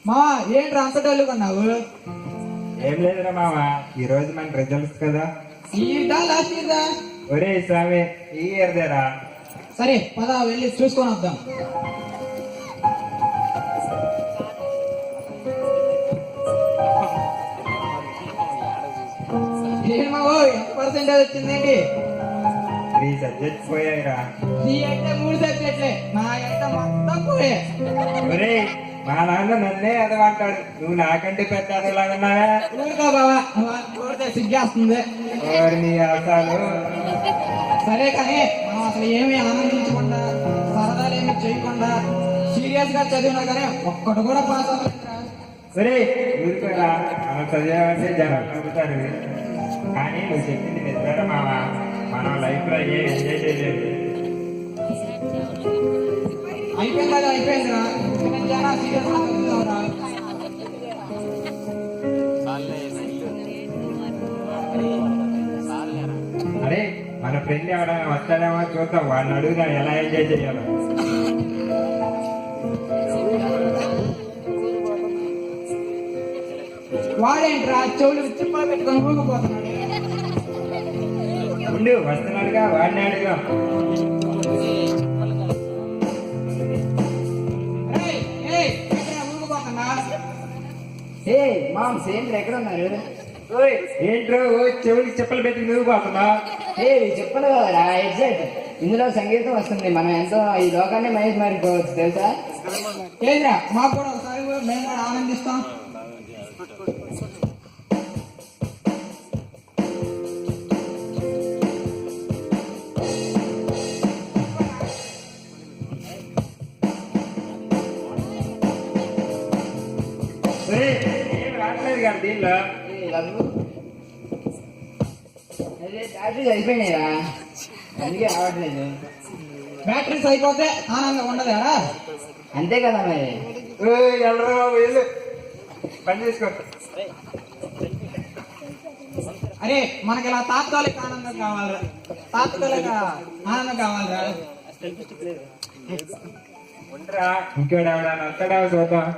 మా ఏంట్రా అంత డల్లుకున్నావు? ఏం లేదురా మామ, ఈ రోజు మన రిజల్ట్స్ కదా. ఈడా లాస్ట్ ఇయర్దా? ఒరే స్వామి, ఈ ఇయర్ దేరా. సరే పద వెళ్ళి చూసుకొని వద్దాం. ఏంటి మావో ఎంత పర్సెంటేజ్ వచ్చిందేంటి? 3 సబ్జెక్ట్స్ పోయాయిరా. నీ అంటే 3 సబ్జెక్ట్లే, నా ఎంత మొత్తం పోయే. ఒరే మా నాన్న నన్నే ఎదవంటాడు, నువ్వు నాకంటే పెద్ద అదలాగన్నావా? ఊరుకో బావా, చూడితే సిగ్గేస్తుంది. నీ అసలు సరే కానీ మనం అసలు ఏమి ఆనందించకుండా సరదాలు ఏమి చేయకుండా సీరియస్ గా చదివినా కానీ ఒక్కడు కూడా పాస్ అవ్వలేదురా. ఒరే ఊరుకోరా, మనం చదివామంటే జనం నవ్వుతారు. కానీ నువ్వు చెప్పింది నిజమేరా మామ, మనం లైఫ్ లో ఏ ఎంజాయ్ చేయలేదు. అయిపోయింది కదా అయిపోయిందిరా, సీరియస్ గా చదువుతావురా. అరే మన ఫ్రెండ్ ఎవరైనా వస్తాడేమో చూద్దాం, వాడిని అడుగుదాం ఎలా ఎంజాయ్ చేయాలో. వాడేంట్రా చెవులు చిప్పలు పెట్టుకొని ఊగిపోతున్నాడు. ఉండు వస్తున్నాడుగా, వాడిని అడుగుదాం. మామ్స్ ఏంటి ఎక్కడ ఉన్నారు? ఏంట్రో చెవులకి చెప్పలు పెట్టి నువ్వు పోతున్నా? చెప్పను కదరా ఎగ్జాక్ట్. ఇందులో సంగీతం వస్తుంది, మనం ఎంతో ఈ లోకాన్ని మైజ్ మారిపోవచ్చు తెలుసా? ఏదిరా మాకు కూడా ఒకసారి మేము కూడా ఆనందిస్తాం. ఏం రావట్లేదు కదా దీనిలో. బ్యాటరీస్ అయిపోయినాయిరా, అందుకే రావట్లేదు. బ్యాటరీస్ అయిపోతే ఆనందంగా ఉండదా? అంతే కదా మరి. వెళ్ళరా వెళ్ళు, పని చేసుకో. అరే మనకి ఇలా తాత్కాలిక ఆనందం కావాలిరా, తాత్కాలిక ఆనందం కావాలిరా. ఉండరా, ఇంకోటి ఎవడన్నా వస్తాడా చూద్దాం.